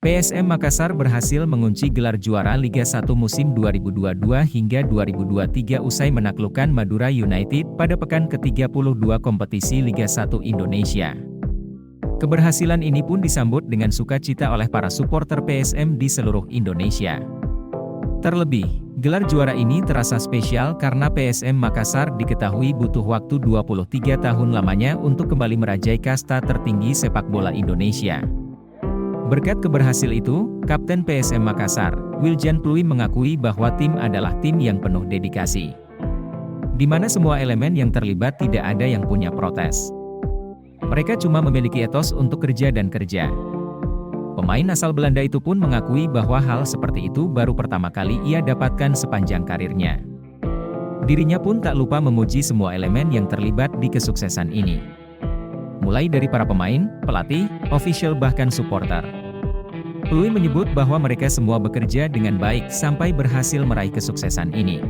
PSM Makassar berhasil mengunci gelar juara Liga 1 musim 2022 hingga 2023 usai menaklukkan Madura United pada pekan ke-32 kompetisi Liga 1 Indonesia. Keberhasilan ini pun disambut dengan sukacita oleh para supporter PSM di seluruh Indonesia. Terlebih, gelar juara ini terasa spesial karena PSM Makassar diketahui butuh waktu 23 tahun lamanya untuk kembali merajai kasta tertinggi sepak bola Indonesia. Berkat keberhasil itu, Kapten PSM Makassar, Wiljan Pluy mengakui bahwa tim adalah tim yang penuh dedikasi, di mana semua elemen yang terlibat tidak ada yang punya protes. Mereka cuma memiliki etos untuk kerja dan kerja. Pemain asal Belanda itu pun mengakui bahwa hal seperti itu baru pertama kali ia dapatkan sepanjang karirnya. Dirinya pun tak lupa memuji semua elemen yang terlibat di kesuksesan ini, mulai dari para pemain, pelatih, official bahkan supporter. Pluy menyebut bahwa mereka semua bekerja dengan baik sampai berhasil meraih kesuksesan ini.